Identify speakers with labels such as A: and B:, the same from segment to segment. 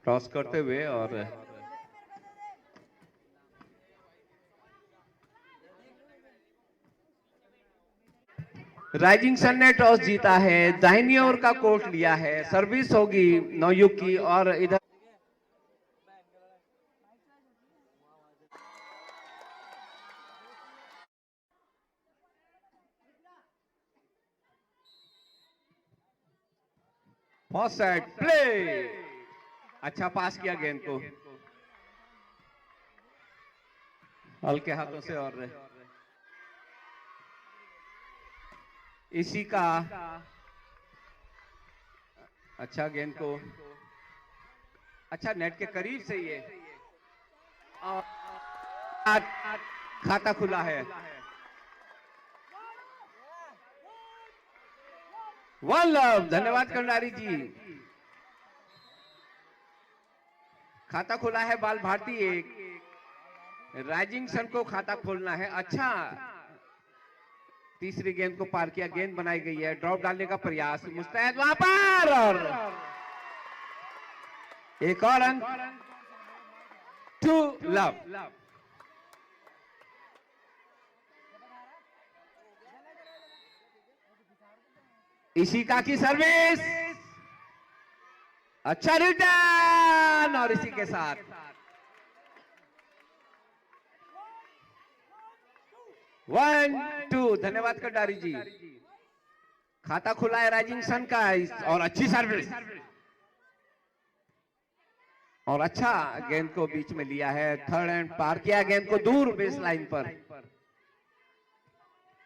A: Cross करते हुए और राइजिंग सन ने टॉस जीता है, दाहिनी ओर का कोर्ट लिया है, सर्विस होगी नवयुग की और इधर फर्स्ट सेट प्ले। अच्छा पास किया गेंद को हल्के हाथों से और इसी का अच्छा गेंद को अच्छा नेट के करीब से ये और खाता खुला है। वन लव, धन्यवाद कंडारी जी। खाता खुला है बाल भारती एक, राइजिंग सन को खाता खोलना है। अच्छा तीसरी गेंद को पार किया, गेंद बनाई गई है, ड्रॉप डालने का प्रयास, मुस्तैद वहां पर और एक और अंक, 2 लव। इसी का की सर्विस, अच्छा रिटर्न और इसी के साथ 1-2, धन्यवाद कंडारी जी। खाता खुला है राइजिंग सन का और अच्छी सर्विस और अच्छा गेंद को बीच में लिया है, थर्ड एंड पार किया गेंद को दूर बेस लाइन पर।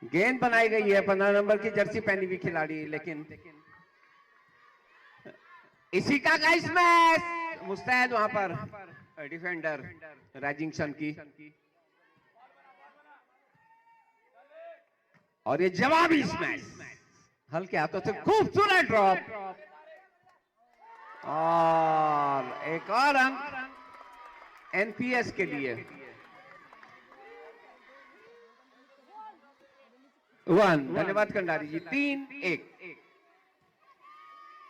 A: गेंद बनाई गई है, 15 नंबर की जर्सी पहनी हुई खिलाड़ी, लेकिन इसी का स्मैश, मुस्तैद वहां पर डिफेंडर राइजिंग सन की और ये जवाबी स्मैश हल्के हाथों से, खूबसूरत ड्रॉप और एक और अंक एनपीएस के लिए। 1, धन्यवाद कंडारी जी। 3-1,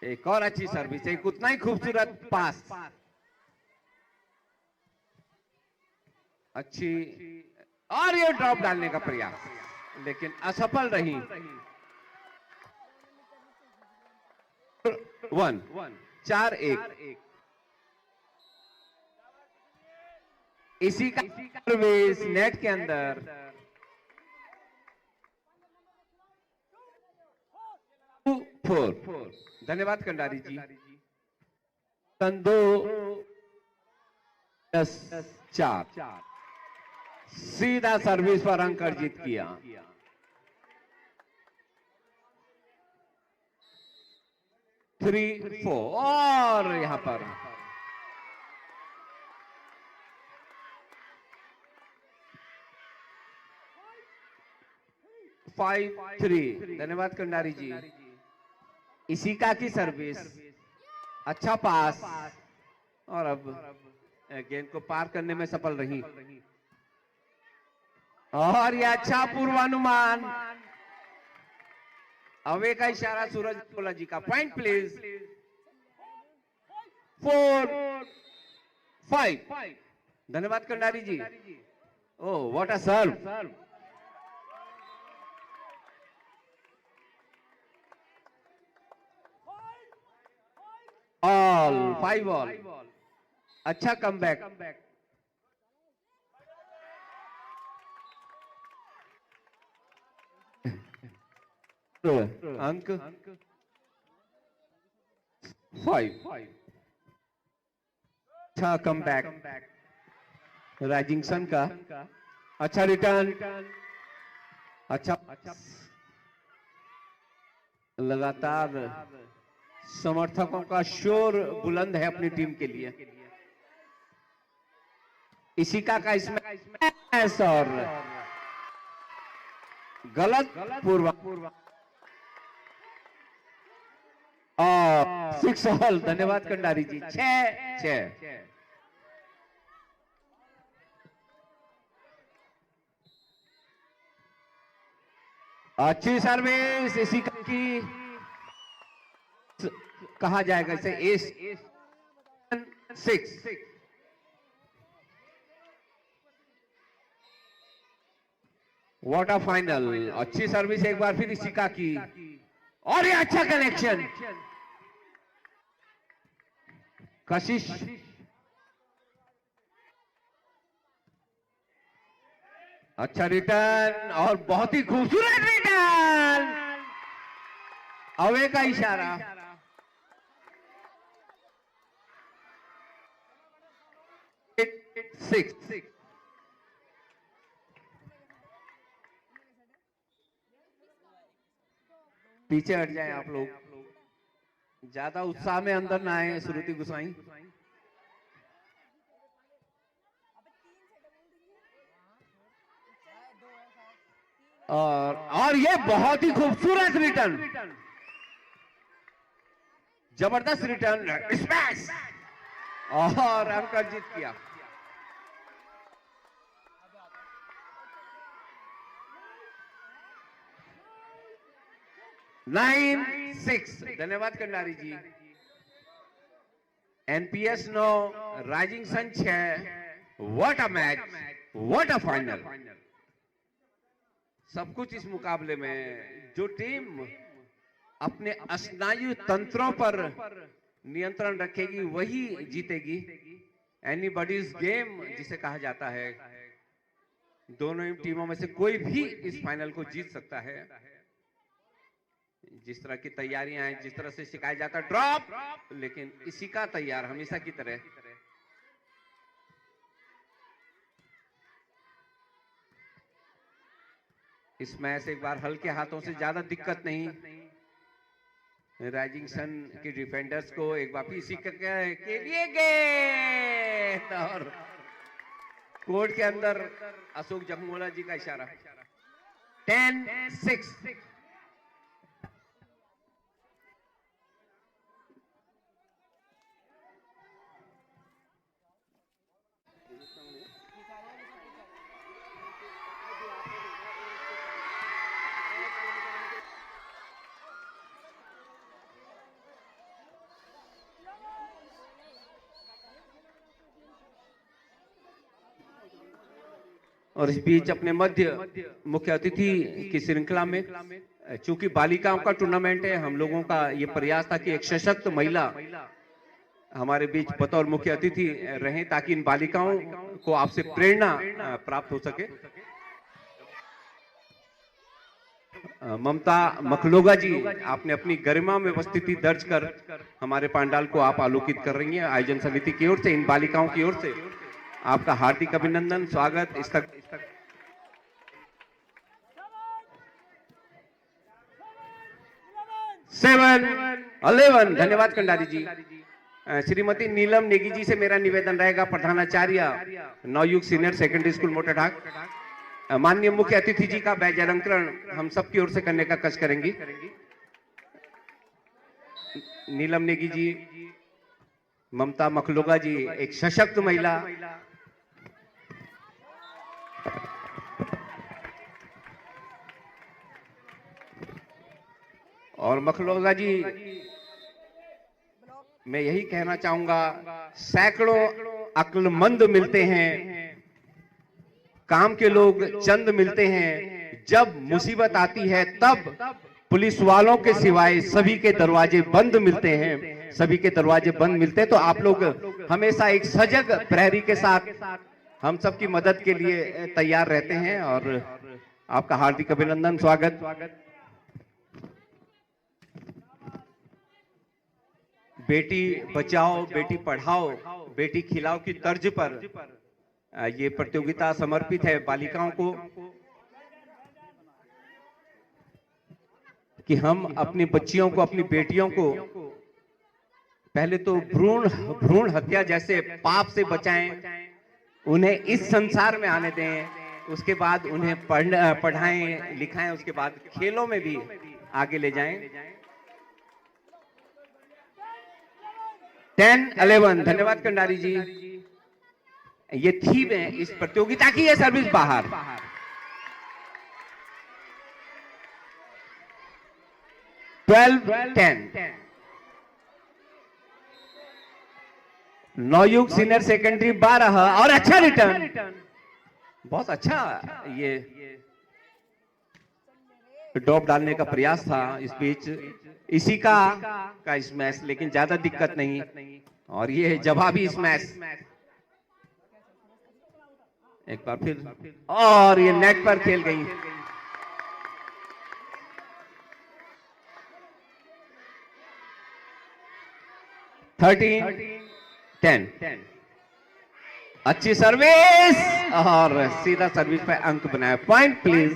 A: एक और अच्छी सर्विस, एक उतना ही खूबसूरत पास, अच्छी और ये ड्रॉप डालने का प्रयास लेकिन असफल रही। 1, 4-1, इसी का सर्विस नेट के अंदर, 2-4, धन्यवाद कंडारी जी। 2-10-4, सीधा सर्विस पर अंक अर्जित किया। 3-4 और यहां पर 5-3, धन्यवाद कंडारी जी। इसी का की सर्विस, अच्छा पास और अब गेंद को पार करने में सफल रही और यह अच्छा पूर्वानुमान, अवे का इशारा सूरज कोला जी का। Point please. 4-5, धन्यवाद Kandari ji. Oh what a serve, all 5 all, अच्छा कमबैक। अंक 5, अच्छा कमबैक राइजिंग सन का, अच्छा रिटर्न, अच्छा लगातार समर्थकों का शोर बुलंद है अपनी टीम के लिए। इसी का स्मैश और गलत पूर्व और 6 ऑल, धन्यवाद कंडारी जी। 6-6, अच्छी सर्विस, इसी की कहा जाएगा इसे एस 6। What a final. अच्छी सर्विस एक बार फिर इशिका की, और ये अच्छा कनेक्शन। कशिश अच्छा रिटर्न, और बहुत ही खूबसूरत रिटर्न। अवे का इशारा। सिक्स। पीछे हट जाएं आप लोग, ज्यादा उत्साह में अंदर ना आए श्रुति गुसाई। और ये बहुत ही खूबसूरत रिटर्न, जबरदस्त रिटर्न, स्मैश, और अंक अर्जित किया। नाइन 6। धन्यवाद Kandari ji. NPS 9, rising sun 6। What a match, what a final. सब कुछ इस मुकाबले में जो टीम अपने स्नायु तंत्रों पर नियंत्रण रखेगी वही जीतेगी। एनीबॉडीज गेम जिसे कहा जाता है। दोनों ही टीमों में से कोई भी इस फाइनल को जीत सकता है। जिस तरह की तैयारियां हैं, जिस तरह से सिखाया जाता है ड्रॉप, लेकिन इसी का तैयार हमेशा की तरह। इस मैच एक बार हल्के हाथों से ज्यादा दिक्कत नहीं। राइजिंग सन के डिफेंडर्स को एक बार इसी के लिए गेंद, और कोर्ट के अंदर अशोक जगमोला जी का इशारा। 10-6। और इस बीच अपने मध्य मुख्य अतिथि की श्रृंखला में, चूंकि बालिकाओं का टूर्नामेंट है, हम लोगों का ये प्रयास था कि एक सशक्त महिला हमारे बीच बतौर मुख्य अतिथि रहें, ताकि इन बालिकाओं को आपसे प्रेरणा प्राप्त हो सके। ममता मखलोगा जी, आपने अपनी गरिमा में उपस्थिति दर्ज कर हमारे पंडाल को आप आलोकित कर रही हैं। आयोजन समिति की ओर से, इन बालिकाओं की ओर से आपका हार्दिक अभिनंदन, स्वागत। इस तक 7-11। धन्यवाद कंडारी जी। श्रीमती नीलम नेगी जी से मेरा निवेदन रहेगा, प्रधानाचार्य नवयुग सीनियर सेकेंडरी स्कूल मोटाढाक, माननीय मुख्य अतिथि जी का बैज अलंकरण हम सब की ओर से करने का कष्ट करेंगी। नीलम नेगी जी, ममता मखलोगा जी एक सशक्त महिला, और मखलोगा जी मैं यही कहना चाहूंगा, सैकड़ों अक्लमंद मिलते हैं, काम के लोग चंद मिलते हैं, जब मुसीबत आती है तब पुलिस वालों के सिवाय सभी के दरवाजे बंद मिलते हैं, सभी के दरवाजे बंद मिलते हैं। तो आप लोग हमेशा एक सजग प्रहरी के साथ हम सब की मदद के लिए तैयार रहते हैं, और आपका हार्दिक अभिनंदन, स्वागत। बेटी बचाओ बेटी पढ़ाओ बेटी खिलाओ की तर्ज पर ये प्रतियोगिता समर्पित है बालिकाओं को, कि हम अपनी बच्चियों को, अपनी बेटियों को पहले तो भ्रूण हत्या जैसे पाप से बचाएं, उन्हें इस संसार में आने दें, उसके बाद उन्हें पढ़ाएं लिखाएं, उसके बाद खेलों में भी आगे ले जाएं। 10-11। धन्यवाद कंडारी जी। ये थीम है इस प्रतियोगिता की, ये सर्विस बाहर। नौयुग सीनियर सेकेंडरी 12 और अच्छा रिटर्न, बहुत अच्छा ये ड्रॉप डालने का प्रयास था। इस बीच इसी का स्मैश, लेकिन ज्यादा दिक्कत नहीं, और ये जवाबी स्मैश एक बार फिर, और ये नेट पर खेल गई। थर्टीन 10। अच्छी सर्विस और सीधा सर्विस पे अंक बनाया। Point please.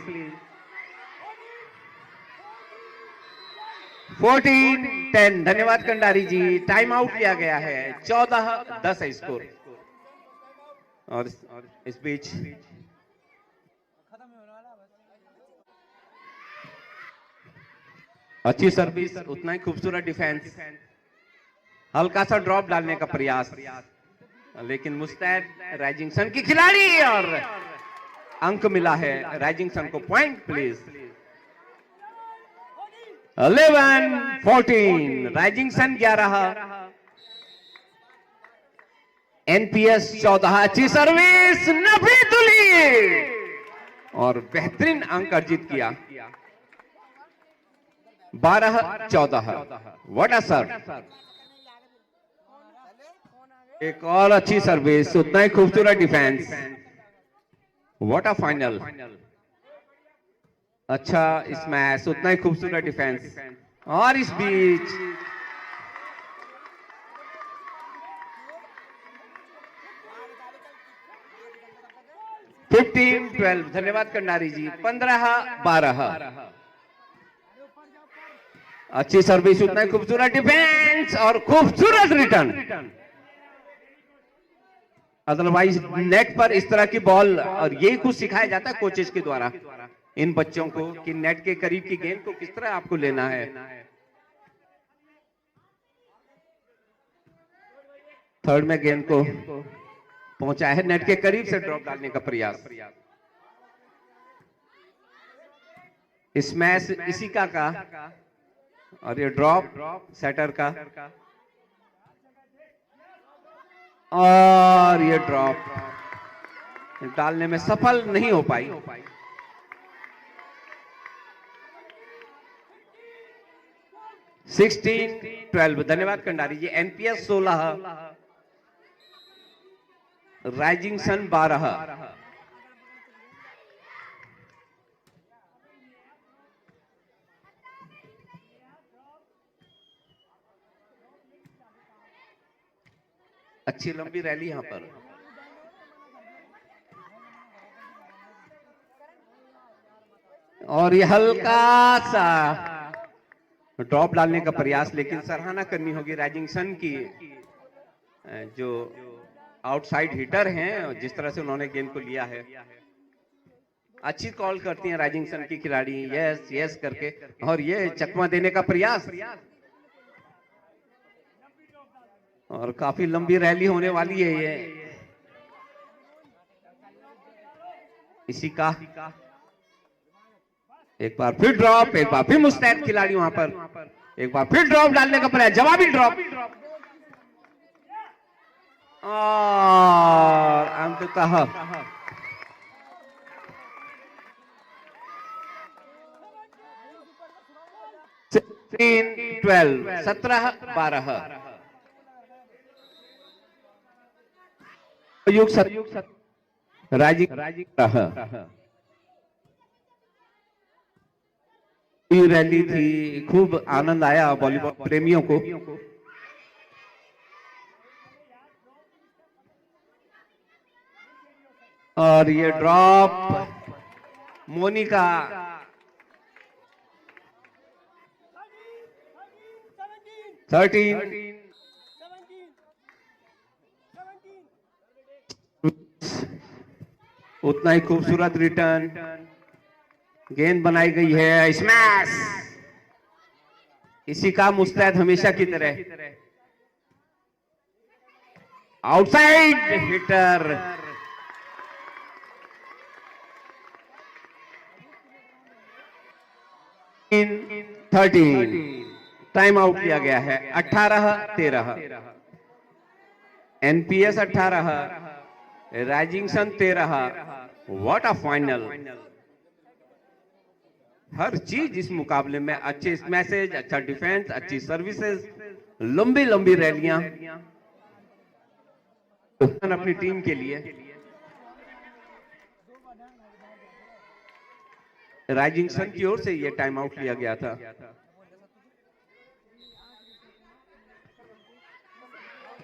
A: 14-10। धन्यवाद कंडारी जी, टाइम आउट लिया गया है। 14-10 है स्कोर। और इस बीच अच्छी सर्विस, उतना ही खूबसूरत डिफेंस, हल्का सा ड्रॉप डालने का प्रयास, लेकिन मुस्तैद राइजिंग सन की खिलाड़ी, और अंक मिला है राइजिंग सन को। Point please. 11-14। Rising sun 11, NPS 14। अच्छी सर्विस, नफीतुली, और बेहतरीन अंक अर्जित किया। 12-14। व्हाट अ सर्व। एक और अच्छी सर्विस, उतना ही खूबसूरत डिफेंस। What a final. अच्छा स्मैश, उतना ही खूबसूरत डिफेंस, और इस बीच फिफ्टीन 12। धन्यवाद कंडारी जी। 15-12। अच्छी सर्विस, उतना ही खूबसूरत डिफेंस, और खूबसूरत रिटर्न। अदरवाइज नेट पर इस तरह की बॉल, और यही कुछ सिखाया जाता है कोचेस के द्वारा इन बच्चों को कि नेट के करीब की गेंद को किस तरह आपको लेना है। थर्ड में गेंद को पहुंचा है नेट के करीब से ड्रॉप डालने का प्रयास। स्मैश इसी का, और ये ड्रॉप सेटर का, और ये ड्रॉप डालने में सफल नहीं हो पाई। 16-12। धन्यवाद Kandari ji. NPS 16, rising sun 12। अच्छी लंबी रैली यहां पर, और ये हल्का सा ड्रॉप डालने का प्रयास, लेकिन सराहना करनी होगी राइजिंग सन की, जो आउटसाइड हिटर हैं, जिस तरह से उन्होंने गेंद को लिया है। अच्छी कॉल करती हैं राइजिंग सन की खिलाड़ी, यस यस करके, और ये चकमा देने का प्रयास, और काफी लंबी रैली होने वाली है ये। इसी का एक बार फिर ड्रॉप, एक बार फिर मुस्तैद खिलाड़ी वहां पर, एक बार फिर ड्रॉप डालने का प्रयास, जवाबी ड्रॉप, और अंततः 16-12। 17-12। युग राइजिंग रैली थी, खूब आनंद आया वॉलीबॉल प्रेमियों को। और ये ड्रॉप मोनिका, 13। उतना ही खूबसूरत रिटर्न, गेंद बनाई गई है, स्मैश इसी का मुस्तैद हमेशा की तरह, outside hitter, in 13। Time out किया गया है। 18-13। NPS 18, rising sun 13। What a final. हर चीज इस मुकाबले में, अच्छे मैसेज, अच्छा डिफेंस, अच्छी सर्विसेज, लंबी लंबी रैलियां अपनी टीम के लिए। राइजिंग सन की ओर से यह टाइम आउट लिया गया था।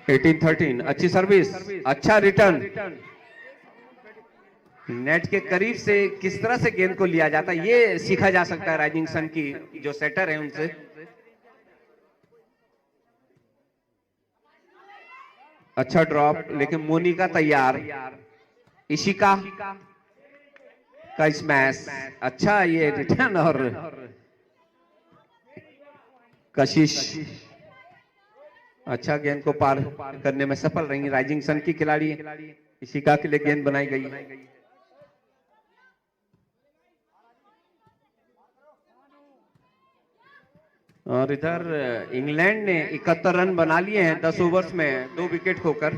A: 18-13, अच्छी सर्विस, अच्छा रिटर्न। नेट के करीब से किस तरह से गेंद को लिया जाता है ये सीखा जा सकता है राइजिंग सन की जो सेटर है उनसे। अच्छा ड्रॉप, लेकिन मोनिका तैयार। इशिका का स्मैश, अच्छा ये रिटर्न। और कशिश अच्छा गेंद को पार करने में सफल रही राइजिंग सन की खिलाड़ी। इशिका के लिए गेंद बनाई गई। और इधर इंग्लैंड ने 71 रन बना लिए हैं 10 ओवर्स में 2 विकेट खोकर।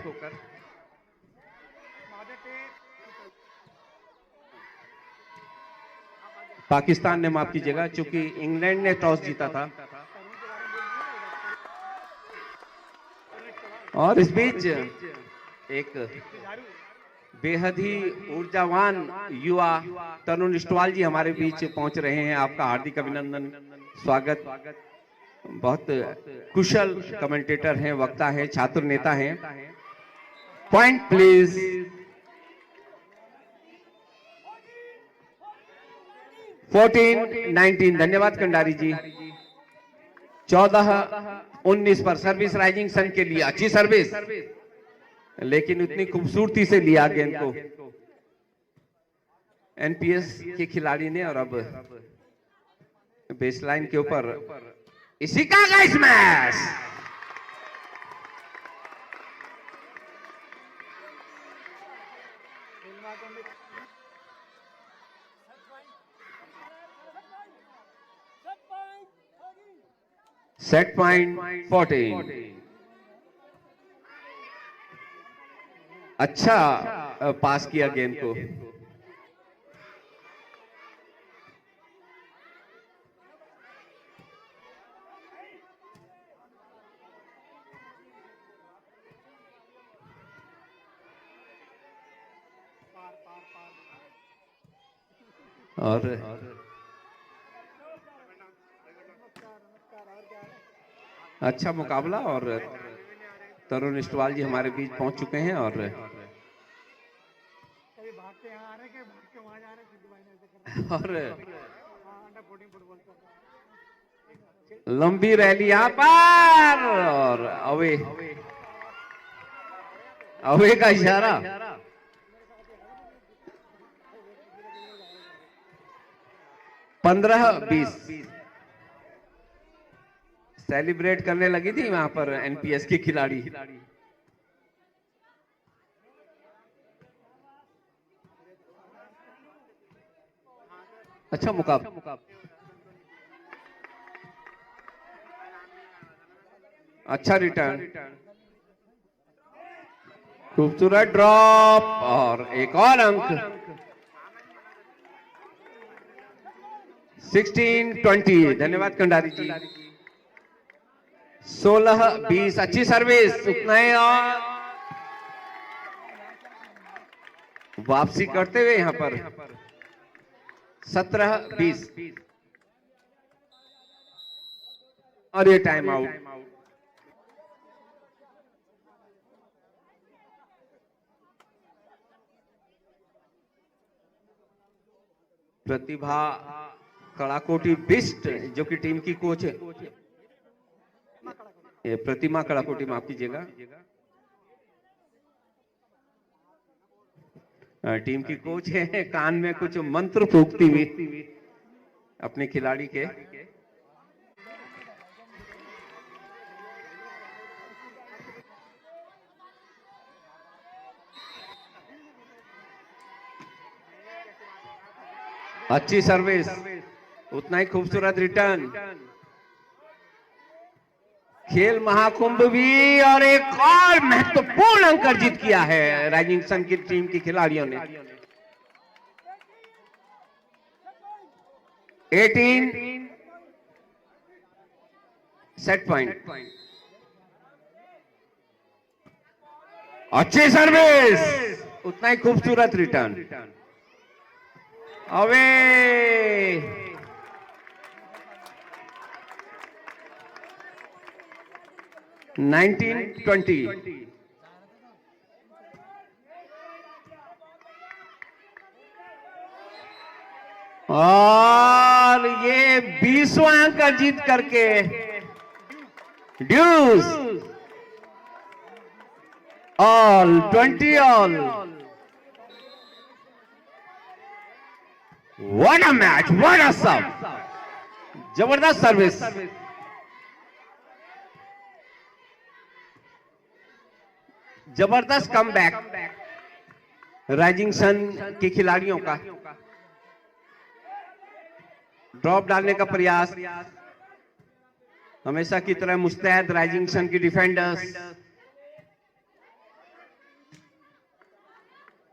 A: पाकिस्तान ने, माफ कीजिएगा, चूंकि इंग्लैंड ने टॉस जीता था। और इस बीच एक बेहद ही ऊर्जावान युवा तरुण इस्टवाल जी हमारे बीच पहुंच रहे हैं। आपका हार्दिक अभिनंदन, स्वागत। बहुत कुशल कमेंटेटर हैं, वक्ता हैं, छात्र नेता हैं। Point please. 14-19, धन्यवाद कंडारी जी। 14-19 पर सर्विस राइजिंग सन के लिए, अच्छी सर्विस, लेकिन उतनी खूबसूरती से लिया गेंद को एनपीएस के खिलाड़ी ने। और अब बेसलाइन के ऊपर इशिका का स्मैश। Set point 14। अच्छा पास किया गेंद को। और अच्छा मुकाबला। और तरुण इस्टवाल जी हमारे बीच पहुंच चुके हैं। और लंबी रैली यहां पर, और अवे का इशारा। 15-20 सेलिब्रेट करने लगी थी वहां पर एनपीएस की खिलाड़ी। अच्छा मुकाबला, अच्छा रिटर्न, खूबसूरत ड्रॉप और एक और अंक। 16-20, धन्यवाद कंडारी जी। 16-20, अच्छी सर्विस, उतना ही। और वापसी करते हुए यहां पर 17-20 और ये टाइम आउट। प्रतिभा कड़ाकोटी बिस्ट जो कि टीम की कोच है, प्रतिमा कड़ाकोटी, माफ कीजिएगा, टीम की कोच है, कान में कुछ मंत्र फूंकती हुई अपने खिलाड़ी के। अच्छी सर्विस, उतना ही खूबसूरत रिटर्न। खेल महाकुंभ भी और एक और महत्वपूर्ण अंक अर्जित किया है राइजिंग सन की टीम के खिलाड़ियों ने। 18 सेट पॉइंट। अच्छी सर्विस, उतना ही खूबसूरत रिटर्न। अवे 19-20। और ये 20वां अंक जीत करके deuce all 20 all. What a match, what a serve, जबरदस्त सर्विस। जबरदस्त कमबैक राइजिंग सन के खिलाड़ियों का। ड्रॉप डालने का प्रयास, हमेशा की तरह मुस्तैद राइजिंग सन की डिफेंडर्स।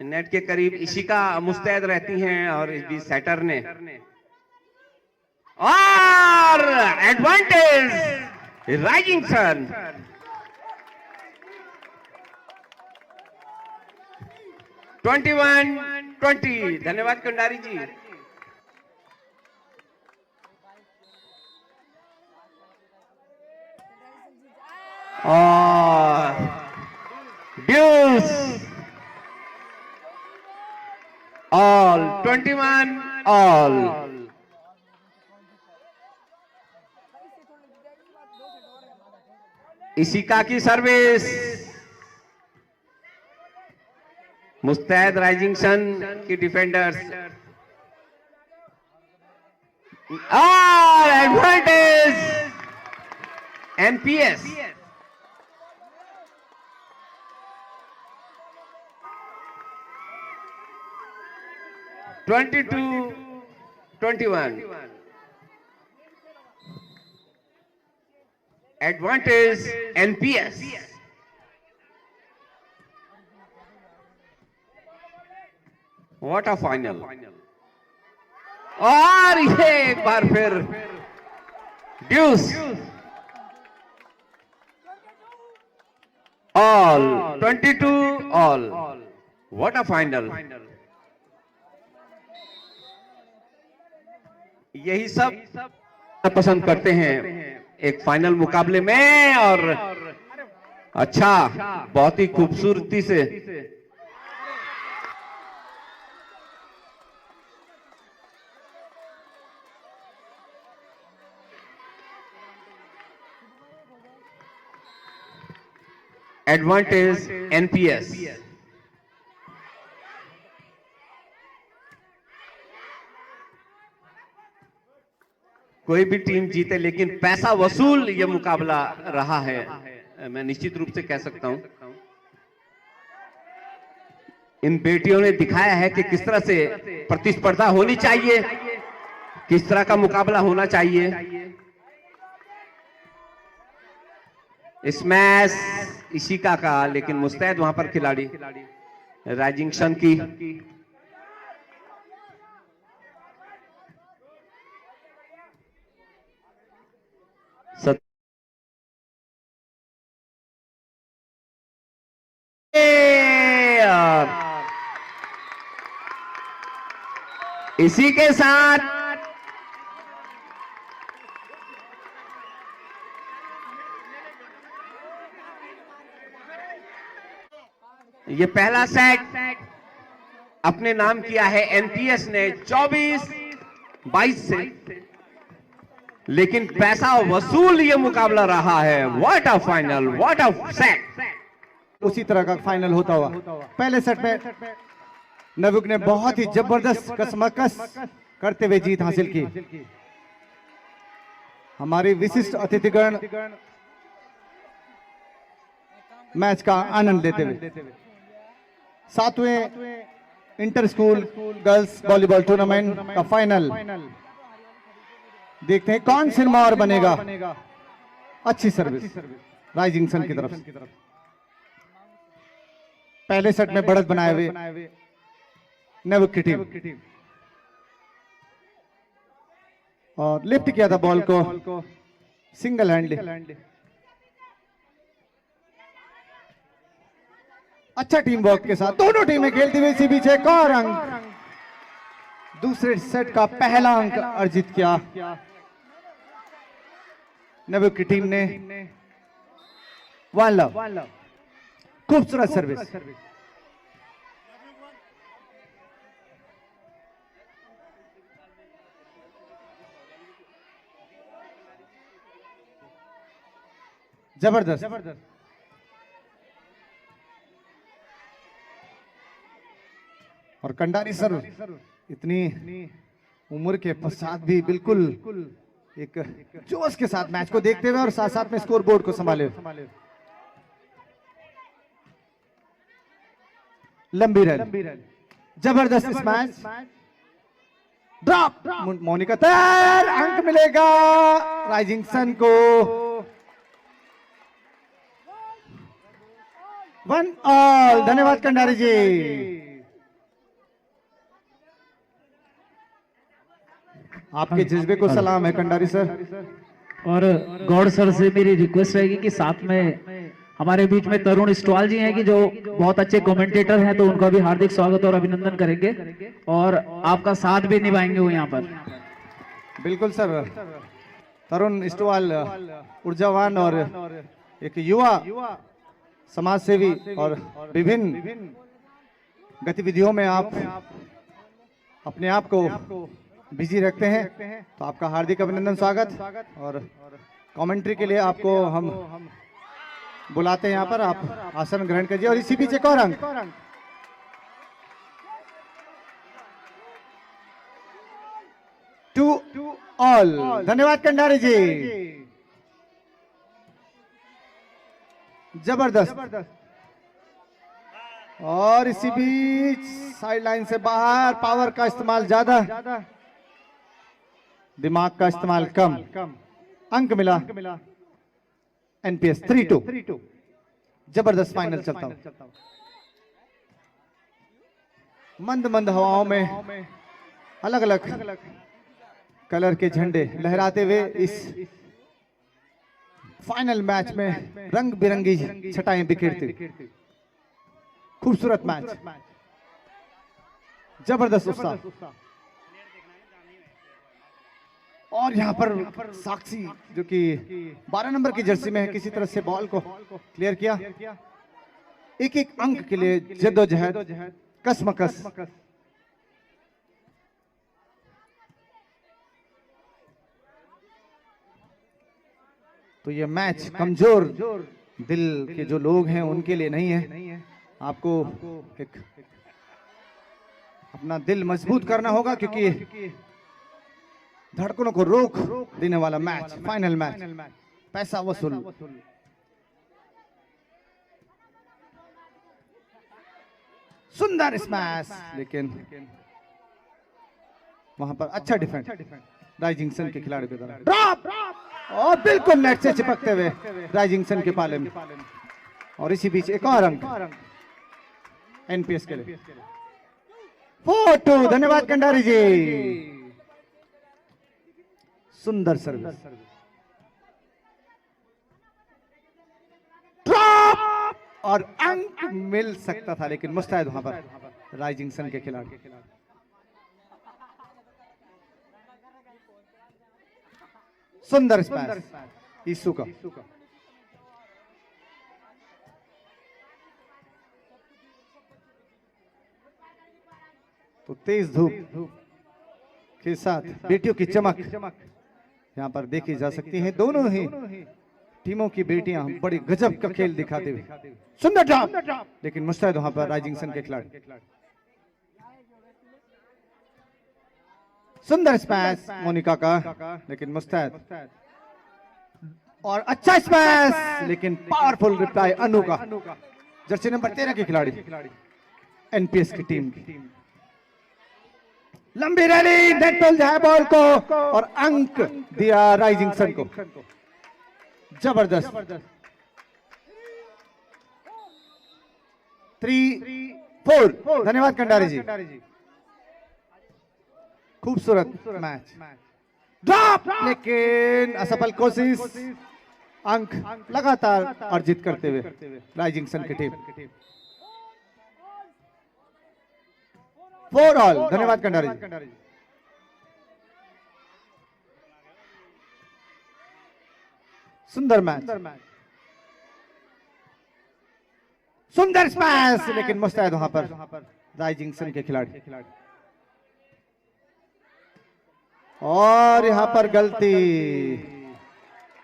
A: नेट के करीब इशिका मुस्तैद रहती हैं और इस बीच सेटर ने और एडवांटेज राइजिंग सन। 21-20। धन्यवाद कंडारी जी। और ड्यूस ऑल 21 ऑल। इशिका की सर्विस, मुस्तैद राइजिंग सन की डिफेंडर्स और advantage NPS. Twenty 21 advantage NPS. What a final. और ये एक बार फिर deuce all 22 all. What a final. यही सब पसंद करते हैं एक फाइनल मुकाबले में। और अच्छा, बहुत ही खूबसूरती से एडवांटेज एनपीएस। कोई भी टीम जीते, लेकिन पैसा वसूल ये मुकाबला रहा है, मैं निश्चित रूप से कह सकता हूं। इन बेटियों ने दिखाया है कि किस तरह से प्रतिस्पर्धा होनी चाहिए, किस तरह का मुकाबला होना चाहिए। स्मैश इशिका का, लेकिन मुस्तैद वहां पर खिलाड़ी राइजिंग सन की। इसी के साथ ये पहला सेट अपने नाम किया है एनपीएस ने 24-22 से, लेकिन पैसा वसूल ये मुकाबला रहा है। What a final, what a set.
B: उसी तरह का फाइनल होता हुआ पहले सेट में नवयुग ने बहुत ही जबरदस्त कसमकस करते हुए जीत हासिल की। हमारे विशिष्ट अतिथिगण मैच का आनंद लेते हुए 7वें inter school girls volleyball tournament का फाइनल देखते हैं कौन सिरमौर बनेगा अच्छी सर्विस राइजिंग सन की तरफ से। पहले सेट में बढ़त बनाए हुए नेवुक की टीम, और लिफ्ट किया था बॉल को सिंगल हैंडली। अच्छा टीम वर्क के साथ दोनों टीमें खेलती हुई इसी बीच एक और अंक, दूसरे सेट का पहला अंक अर्जित किया नेवुक की टीम ने। वन लव, खूबसूरत सर्विस। जबरदस्त। और कंडारी सर इतनी उम्र के पश्चात भी बिल्कुल एक जोश के साथ मैच को देखते हुए और साथ साथ में स्कोर बोर्ड को संभाले। लंबी रन, जबरदस्त स्मैश, ड्रॉप, मोनिका तैयार, अंक मिलेगा राइजिंग सन को। 1-all। धन्यवाद कंडारी जी। आपके जज्बे को सलाम है कंडारी सर।
C: और गौड़ सर से मेरी रिक्वेस्ट रहेगी कि साथ में हमारे बीच में तरुण स्टवाल जी हैं कि जो बहुत अच्छे कमेंटेटर हैं, तो उनका भी हार्दिक स्वागत और अभिनंदन करेंगे और आपका साथ भी निभाएंगे वो यहाँ पर।
B: बिल्कुल सर, तरुण स्टवाल ऊर्जावान और एक युवा समाज सेवी और विभिन्न गतिविधियों में आप अपने आप को बिजी रखते हैं, तो आपका हार्दिक अभिनंदन स्वागत। और कमेंट्री के लिए आपको हम बुलाते हैं यहाँ पर, आप आसन ग्रहण कीजिए। और इसी बीच एक और अंक, 2-all। धन्यवाद कंडारी जी। जबरदस्त। और इसी बीच साइड लाइन से बाहर, पावर का इस्तेमाल ज्यादा, दिमाग का इस्तेमाल कम। अंक मिला एनपीएस 3-2। जबरदस्त फाइनल चलता हूं। मंद मंद हवाओं में अलग अलग कलर के झंडे लहराते हुए इस फाइनल मैच में रंग बिरंगी छटाएं बिखेरते हुए खूबसूरत मैच, जबरदस्त उत्साह। और यहाँ पर साक्षी जो कि 12 नंबर की जर्सी में है, किसी तरह से बॉल को क्लियर किया। एक एक अंक के लिए जद्दोजहद, कसमकस। तो ये मैच कमजोर दिल के जो लोग हैं उनके लिए नहीं है। आपको एक अपना दिल मजबूत करना होगा, क्योंकि धड़कनों को रोक देने वाला मैच, फाइनल मैच, पैसा वसूल। सुंदर स्मैश, लेकिन वहां पर अच्छा डिफेंड राइजिंग सन के खिलाड़ी के द्वारा। ड्रॉप, और बिल्कुल नेट से चिपकते हुए राइजिंग सन के पाले में। और इसी बीच एक और अंक एनपीएस के लिए। 4-2। धन्यवाद कंडारी जी। सुंदर सर्विस, ड्रॉप, और अंक मिल सकता था, लेकिन मुस्तैद वहां पर राइजिंग सन के खिलाड़ी। सुंदर स्मैश ईसु का। तो तेज धूप के साथ बेटियों की चमक यहाँ पर देखी जा सकती है। दोनों ही टीमों की बेटियां बड़ी गजब का खेल दिखाते हुए। सुंदर ड्रॉप, लेकिन मुस्तैद वहां पर राइजिंग सन के खिलाड़ी। सुंदर स्मैश मोनिका का, लेकिन मुस्तैद। और अच्छा स्मैश, लेकिन पावरफुल रिप्लाई अनु का, जर्सी नंबर 13 के खिलाड़ी, एनपीएस की टीम की। लंबी रैली, नेट पर जाए बॉल को, और अंक दिया राइजिंग सन को। जबरदस्त 3-4। धन्यवाद कंडारी जी, खूबसूरत मैच। ड्रॉप, लेकिन असफल कोशिश। अंक लगातार अर्जित करते हुए राइजिंग सन की टीम। 4 ऑल। धन्यवाद कंडारी जी। सुंदर मैच, सुंदर स्मैश, लेकिन मुस्तैद वहां पर राइजिंग सन के खिलाड़ी। और यहां पर गलती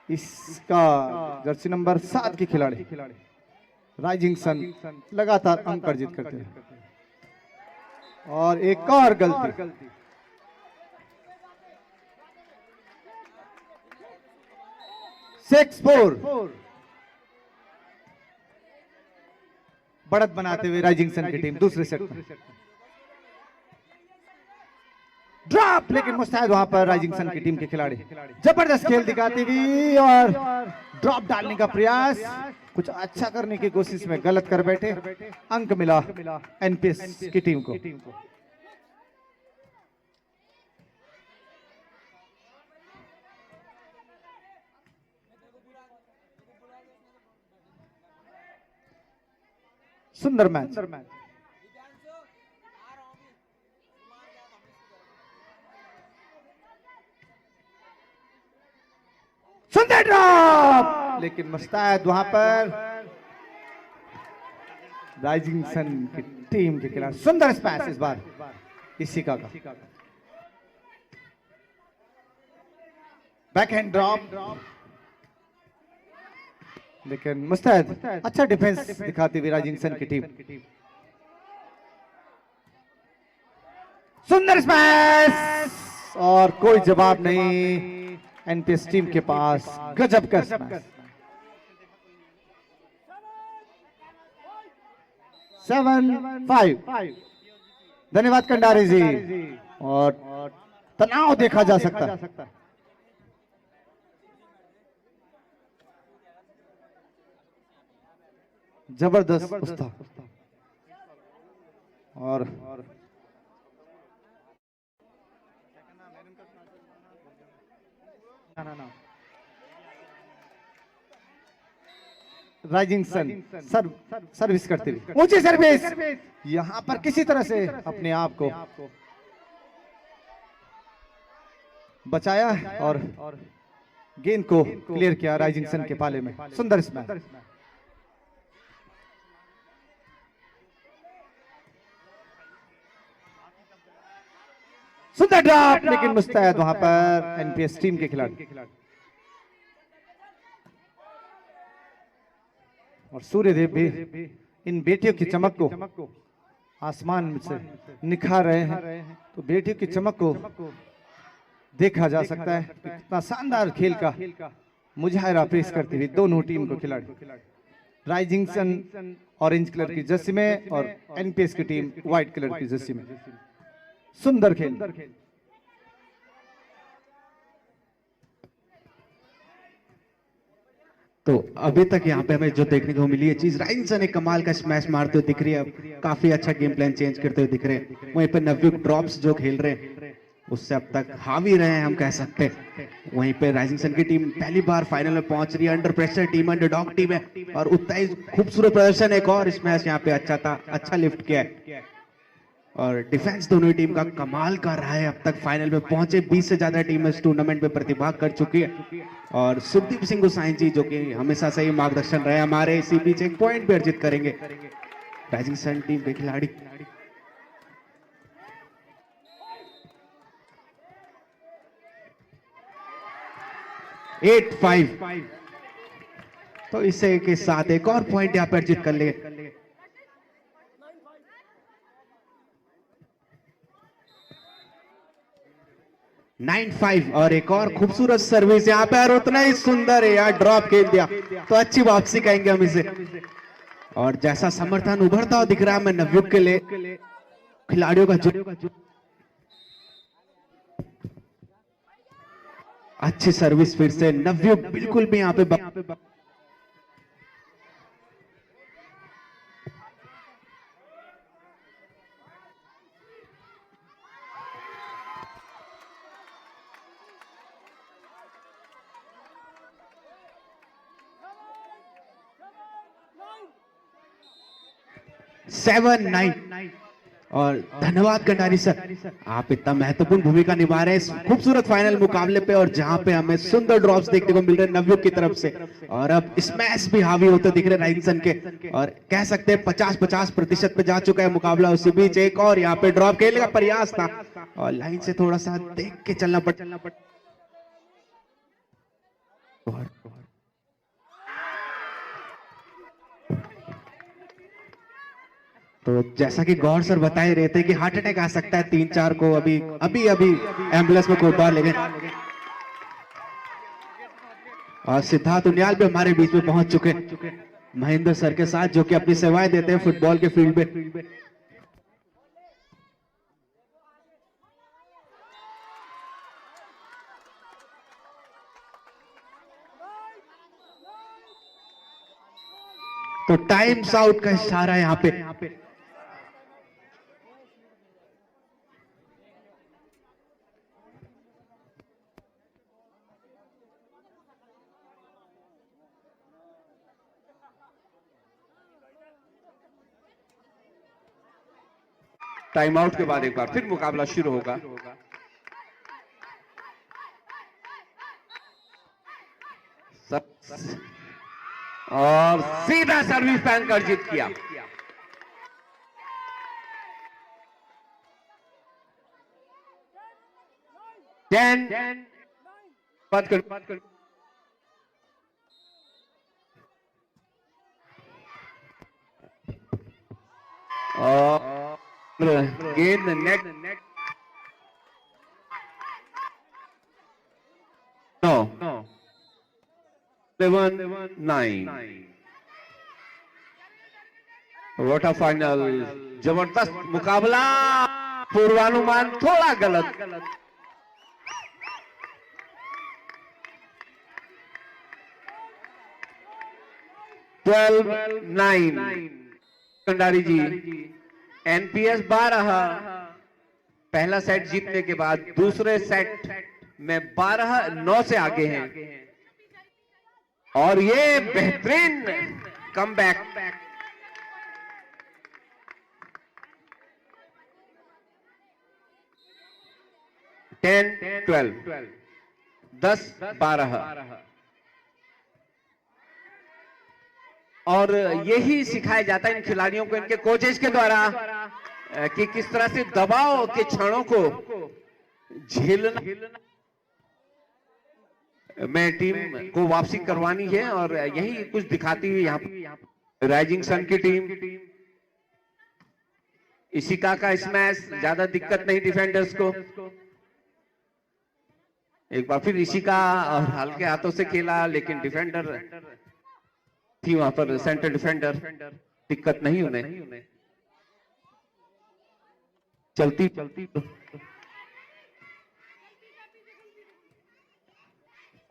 B: इसका जर्सी नंबर 7 की खिलाड़ी। राइजिंग सन लगातार अंक अर्जित करते हैं। और एक और गलती। 6-4। बढ़त बनाते हुए राइजिंग सन की टीम दूसरे सेट में। ड्रॉप, लेकिन मुस्तैद वहां पर राइजिंग सन की टीम के खिलाड़ी जबरदस्त खेल दिखाती हुई और ड्रॉप डालने का प्रयास, कुछ अच्छा करने की कोशिश में गलत कर बैठे। अंक मिला एनपीएस की टीम को। सुंदर मैच, सुंदर ड्रॉप, लेकिन मुस्तैद वहां पर राइजिंग सन की टीम के खिलाफ। सुंदर स्मैश इस बार इसी का बैकहैंड ड्रॉप, लेकिन मुस्तैद अच्छा डिफेंस दिखाती हुई राइजिंग सन की टीम। सुंदर स्मैश और कोई जवाब नहीं एनपीएस टीम के पास। गजब का स्मैश। 7-5। धन्यवाद कंडारी जी। और तनाव देखा जा सकता है। जबरदस्त उस्ता और राइजिंग सन सर्विस करते हुए ऊंची सर्विस। यहां पर किसी तरह से अपने आप को बचाया और गेंद को क्लियर किया राइजिंग सन के पाले में। सुंदर स्मैश। सुंदर ड्रॉप, लेकिन मुस्तैद वहां पर एनपीएस टीम के खिलाड़ी। और सूर्यदेव भी इन बेटियों की चमक को आसमान से निखार रहे हैं। तो बेटियों की चमक को देखा जा सकता है कि कितना शानदार खेल का मुजाहिरा पेश करती हुई दोनों टीम को खिलाड़ी। राइजिंग सन ऑरेंज कलर की जर्सी में और एनपीएस की टीम व्हाइट कलर की जर्सी में। सुंदर खेल।
A: तो अभी तक यहाँ पे हमें जो देखने को मिली है चीज, राइजिंग सन एक कमाल का स्मैश मारते हुए दिख रही है। अब काफी अच्छा गेम प्लान चेंज करते हुए दिख रहे हैं। वहीं पे नवयुग ड्रॉप्स जो खेल रहे हैं उससे अब तक हावी रहे हैं हम कह सकते हैं। वहीं पे राइजिंग सन की टीम पहली बार फाइनल में पहुंच रही है। Under pressure team, underdog team है और उतना ही खूबसूरत प्रदर्शन। एक और स्मैश यहाँ पे अच्छा था, अच्छा लिफ्ट किया है। और डिफेंस दोनों ही टीम का कमाल कर रहा है। अब तक फाइनल में पहुंचे 20 से ज्यादा टीम इस टूर्नामेंट में प्रतिभाग कर चुकी है। और सुखदीप सिंह गोसाई जी जो कि हमेशा से ही मार्गदर्शन रहे हमारे, इसी बीच एक पॉइंट भी अर्जित करेंगे राइजिंग सन टीम के खिलाड़ी। एट 5। तो इसे के साथ एक और पॉइंट यहाँ पर अर्जित कर ले। 9-5 और एक और खूबसूरत सर्विस यहाँ पे और उतना ही सुंदर है यार, ड्रॉप खेल दिया तो अच्छी वापसी कहेंगे हम इसे। और जैसा समर्थन उभरता हुआ दिख रहा है मैं नवयुग के लिए खिलाड़ियों का जो अच्छी सर्विस फिर से नवयुग बिल्कुल भी यहाँ पे सेवन नाइन। और धन्यवाद कंडारी सर, आप इतना महत्वपूर्ण भूमिका निभा रहे हैं इस खूबसूरत फाइनल मुकाबले पे, और जहां पे हमें सुंदर ड्रॉप्स देखने को मिल रहे हैं नवयुग की तरफ से, और अब स्मैश भी हावी होते दिख रहे राइजिंग के, और कह सकते हैं 50-50% पे जा चुका है मुकाबला। उसी बीच एक और यहाँ पे ड्रॉप खेलने का प्रयास था, और लाइन से थोड़ा सा देख के चलना पड़। तो जैसा कि गौर सर बता ही रहे थे कि हार्ट अटैक आ सकता है 3-4 को, अभी एम्बुलेंस में कोटद्वार ले गए, और सिद्धार्थ उनियाल भी हमारे बीच में पहुंच चुके महेंद्र सर के साथ, जो कि अपनी सेवाएं देते हैं फुटबॉल के फील्ड में। तो टाइम्स आउट का इशारा यहाँ पे। टाइम आउट के बाद एक बार फिर मुकाबला शुरू होगा। और सीधा सर्विस बैंक अर्जित किया। टेन बात कर और गेंद नेट नो 7-9। व्हाट अ फाइनल, जबरदस्त मुकाबला, पूर्वानुमान थोड़ा गलत। ट्वेल्व 9 कंडारी जी। एनपीएस 12 पहला सेट जीतने के बाद दूसरे सेट में 12-9 से आगे हैं, और ये बेहतरीन कमबैक। टेन 12 10-12। और यही सिखाया जाता है इन खिलाड़ियों को, इनके कोचेस के द्वारा, कि किस तरह से दबाव के क्षणों को झेलना में टीम को वापसी करवानी है, और यही कुछ दिखाती हुई यहाँ राइजिंग सन की टीम। इशिका का स्मैश, ज्यादा दिक्कत नहीं डिफेंडर्स को। एक बार फिर इशिका और हल्के हाथों से खेला, लेकिन डिफेंडर थी वहां पर, सेंटर डिफेंडर, दिक्कत नहीं उन्हें। चलती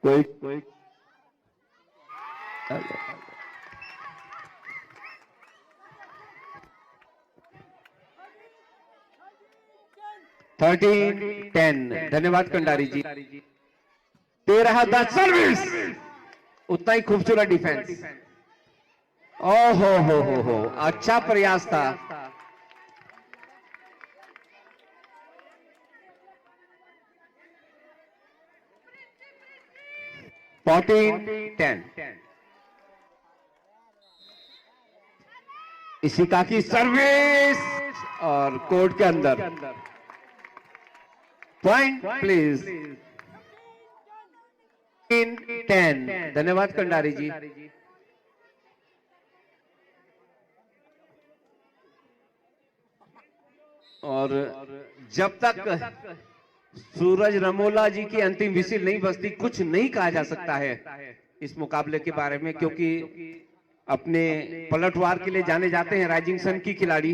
A: कोई 13-10। धन्यवाद कंडारी जी। 13-10 सर्विस, उतना ही खूबसूरत डिफेंस। ओहो हो, अच्छा प्रयास था। इशिका की सर्विस, और कोर्ट के अंदर पॉइंट प्लीज। 10। धन्यवाद कंडारी जी। और जब तक सूरज रमोला जी की अंतिम विसिल नहीं बजती, कुछ नहीं कहा जा सकता है इस मुकाबले के बारे में, क्योंकि अपने पलटवार के लिए जाने जाते हैं राइजिंग सन की खिलाड़ी।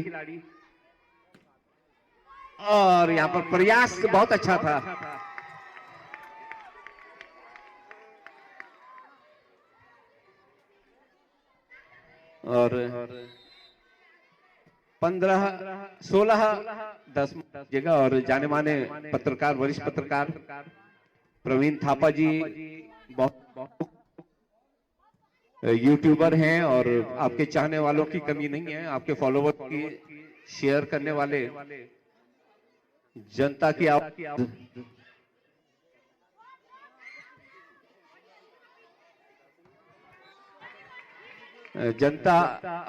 A: और यहां पर प्रयास बहुत अच्छा था। और 15 16 10 जगह। और जाने माने पत्रकार, वरिष्ठ पत्रकार प्रवीण थापा जी बहुत यूट्यूबर हैं और आपके चाहने वालों की कमी नहीं है, आपके फॉलोवर की शेयर करने वाले, जनता की आवाज, जनता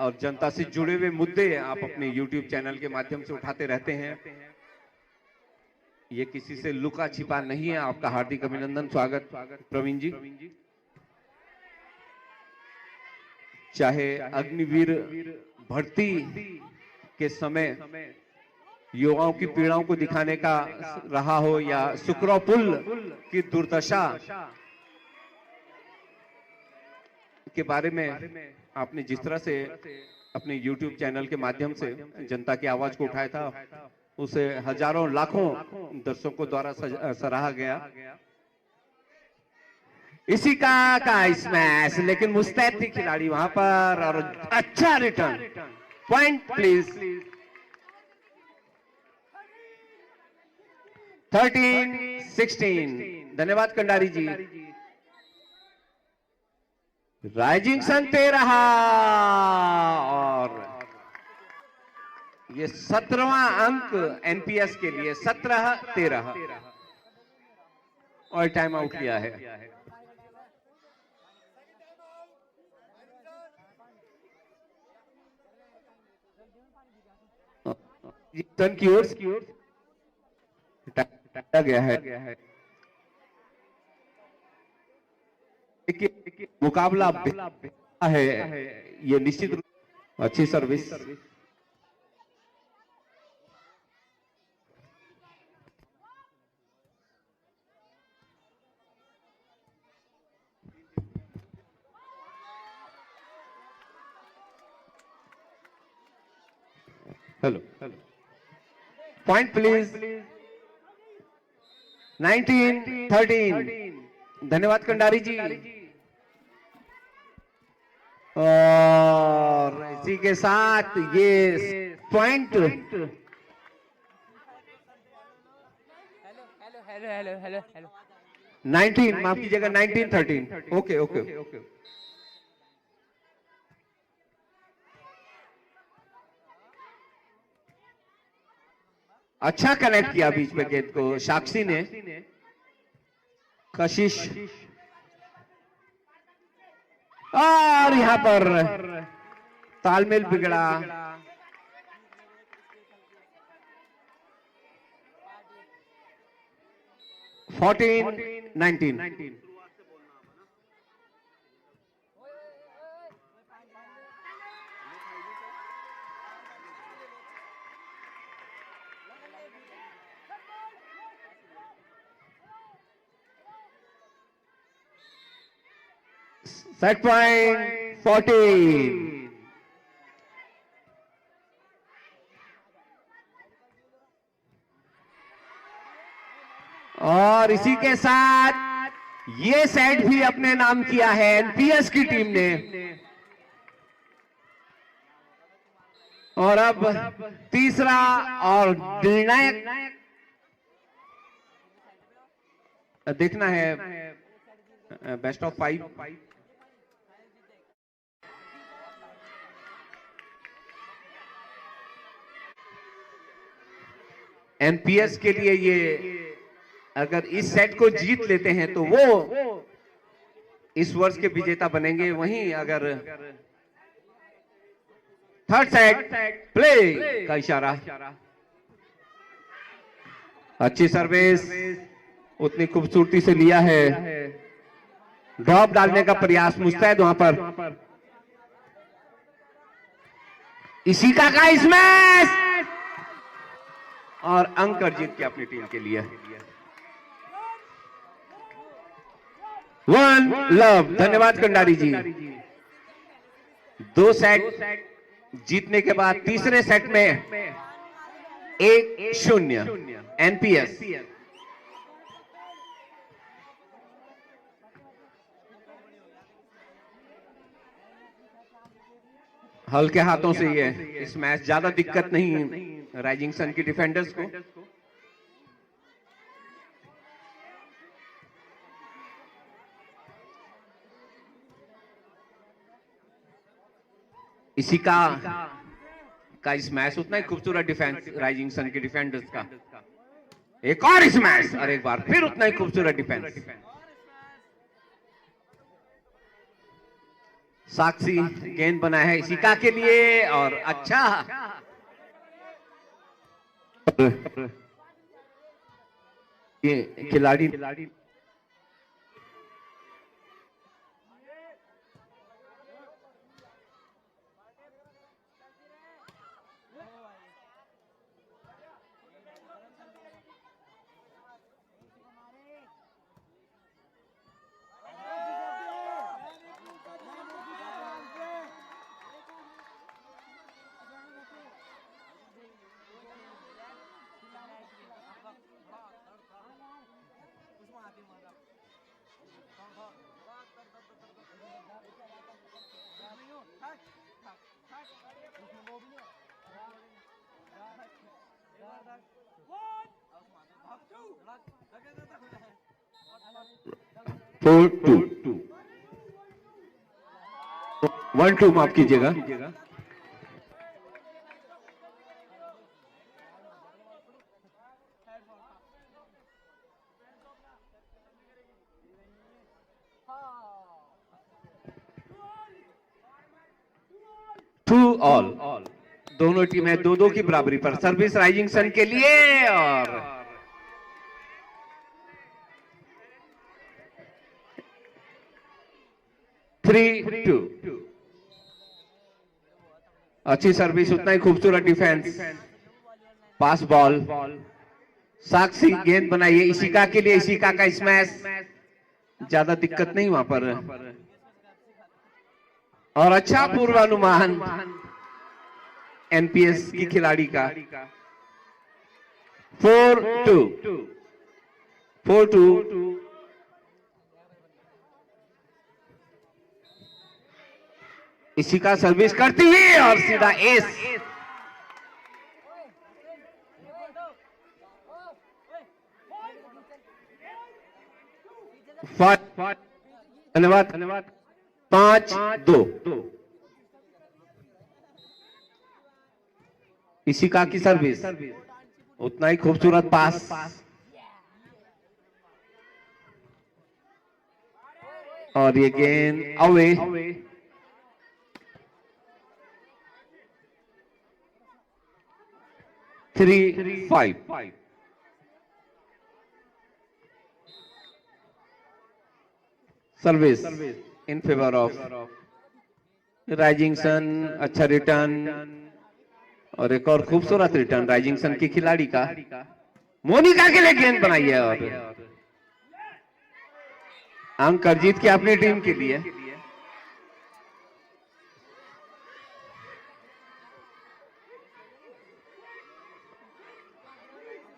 A: और जनता से जुड़े हुए मुद्दे आप अपने YouTube चैनल के माध्यम से उठाते रहते हैं। ये किसी से लुका छिपा नहीं है। आपका हार्दिक अभिनंदन, स्वागत प्रवीण जी। चाहे अग्निवीर भर्ती के समय युवाओं की पीड़ाओं को दिखाने का रहा हो या सुकरा पुल की दुर्दशा के बारे में आपने जिस तरह से अपने YouTube चैनल के माध्यम से जनता की आवाज को उठाया था, उसे हजारों लाखों दर्शकों द्वारा सराहा गया। इसी का स्मैश, लेकिन मुस्तैद थी खिलाड़ी वहां पर और अच्छा रिटर्न। Point please. 13-16। धन्यवाद कंडारी जी। राइजिंग सन 13 और ये 17वां अंक एनपीएस के लिए। 17-13 और टाइम आउट लिया है। टर्न की ओर गया है। मुकाबला है ये निश्चित रूप। अच्छी सर्विस। Hello point please. 19-13। धन्यवाद कंडारी जी। और इसी के साथ ये पॉइंट
D: हेलो
A: 19, माफ कीजिएगा 19-13। Okay okay. अच्छा कनेक्ट किया बीच में गेंद को साक्षी ने। कशिश और यहां पर तालमेल बिगड़ा। फोर्टीन 19। Set point 14। और इसी के साथ ये सेट भी अपने नाम किया है एनपीएस की टीम ने। और अब तीसरा और निर्णायक देखना है, बेस्ट ऑफ 5। एनपीएस के लिए ये अगर इस सेट को जीत लेते हैं तो वो इस वर्ष के विजेता बनेंगे। वहीं अगर थर्ड सेट प्ले का इशारा। अच्छी सर्विस, उतनी खूबसूरती से लिया है। ड्रॉप डालने का प्रयास मुस्तैद वहां पर। इसी का स्मैश और अंक अर्जित किया अपनी टीम के लिए। 1 लव। धन्यवाद कंडारी जी। 2 सेट जीतने के बाद तीसरे सेट में 1-0 एनपीएस। हल्के हाथों से ये इस मैच, ज्यादा दिक्कत नहीं राइजिंग सन की डिफेंडर्स को। इसी का इस मैच उतना ही खूबसूरत डिफेंस राइजिंग सन के डिफेंडर्स का। एक और इस मैच और एक बार फिर उतना ही खूबसूरत डिफेंस। साक्षी गेंद बना है इशिका के लिए और अच्छा ये खिलाड़ी 4-2 1-2 माफ कीजिएगा। टू ऑल, दोनों टीमें 2-2 की बराबरी पर। सर्विस राइजिंग सन के लिए और 3-2। अच्छी सर्विस, उतना ही खूबसूरत डिफेंस। पास बॉल, साक्षी गेंद बनाइए इशिका के लिए। इशिका का स्मैश, ज्यादा दिक्कत नहीं वहां पर। और अच्छा पूर्वानुमान एनपीएस की खिलाड़ी का। 4-2 इशिका सर्विस करती हुई और सीधा एस। धन्यवाद। 5-2 इशिका की सर्विस, उतना ही खूबसूरत पास। और ये गेंद away. Three 5 service in favour of rising sun. अच्छा रिटर्न और एक और खूबसूरत रिटर्न राइजिंग सन की खिलाड़ी का। मोनिका के लिए गेंद बनाई है और अंक अर्जित किया अपनी टीम के लिए।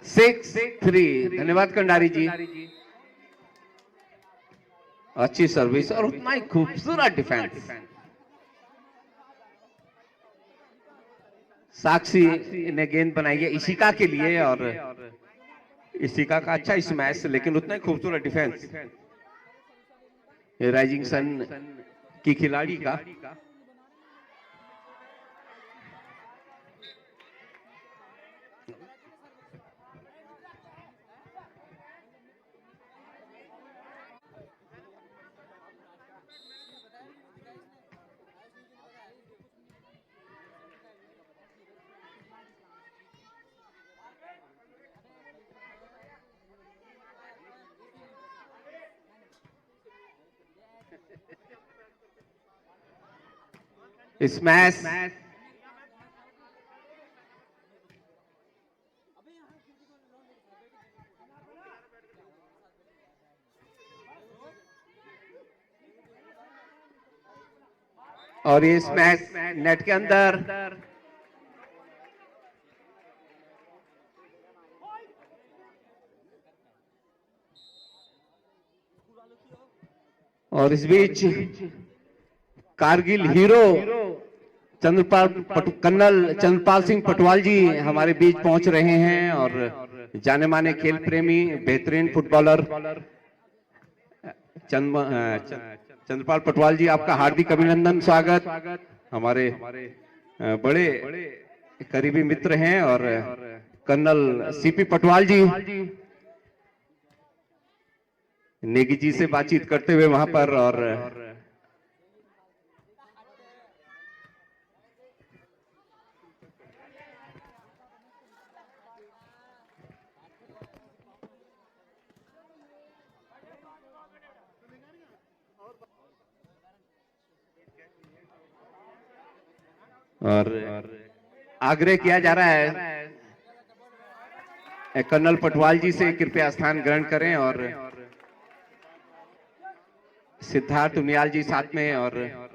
A: सिक्स 3। धन्यवाद कंडारी जी। अच्छी सर्विस और उतना ही खूबसूरत डिफेंस। साक्षी ने गेंद बनाई है इशिका के लिए और इशिका का अच्छा स्मैश, लेकिन उतना ही खूबसूरत डिफेंस राइजिंग सन की खिलाड़ी का। स्मैश, और ये स्मैश नेट के अंदर। और इस बीच कारगिल हीरो कर्नल चंद्रपाल सिंह पटवाल जी हमारे बीच पहुंच रहे हैं और जाने माने खेल प्रेमी बेहतरीन फुटबॉलर चंद्रपाल पटवाल जी, आपका हार्दिक अभिनंदन, स्वागत। हमारे बड़े करीबी मित्र हैं और कर्नल सीपी पटवाल जी नेगी जी से बातचीत करते हुए वहां पर, और आग्रह किया जा रहा है कर्नल पटवाल जी से कृपया स्थान ग्रहण करें और सिद्धार्थ उनियाल जी साथ में, और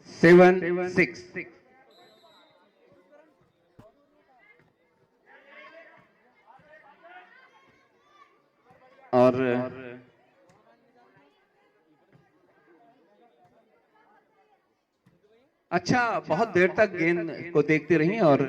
A: सेवन सिक्स और अच्छा, बहुत देर तक गेंद को देखते रही और